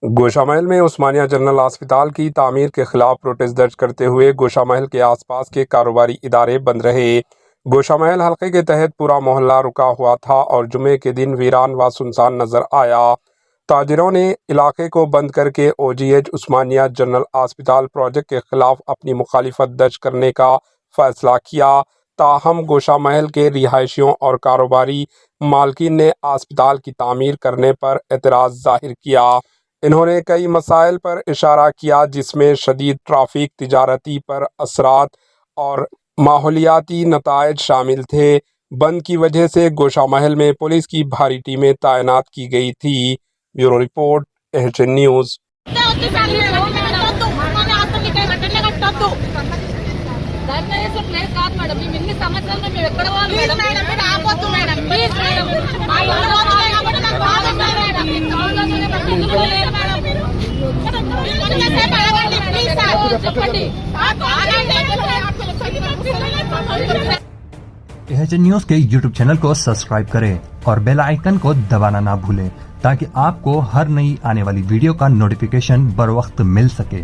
गोशामहल में उस्मानिया जनरल अस्पताल की तामीर के खिलाफ प्रोटेस्ट दर्ज करते हुए गोशामहल के आसपास के कारोबारी इदारे बंद रहे। गोशामहल हल्के के तहत पूरा मोहल्ला रुका हुआ था और जुमे के दिन वीरान व सुनसान नजर आया। ताजिरों ने इलाके को बंद करके OGH उस्मानिया जनरल अस्पताल प्रोजेक्ट के खिलाफ अपनी मुखालिफत दर्ज करने का फैसला किया। ताहम गोशामहल के रिहायशियों और कारोबारी मालकीन ने अस्पताल की तामीर करने पर एतराज़ जाहिर किया। इन्होंने कई मसाइल पर इशारा किया जिसमें शदीद ट्रैफिक, तिजारती पर असरात और माहौलियाती नताइज शामिल थे। बंद की वजह से गोशामहल में पुलिस की भारी टीमें तैनात की गई थी। Bureau report, AHN news. AHN news के YouTube चैनल को सब्सक्राइब करें और बेल आइकन को दबाना ना भूलें ताकि आपको हर नई आने वाली वीडियो का नोटिफिकेशन बर वक्त मिल सके।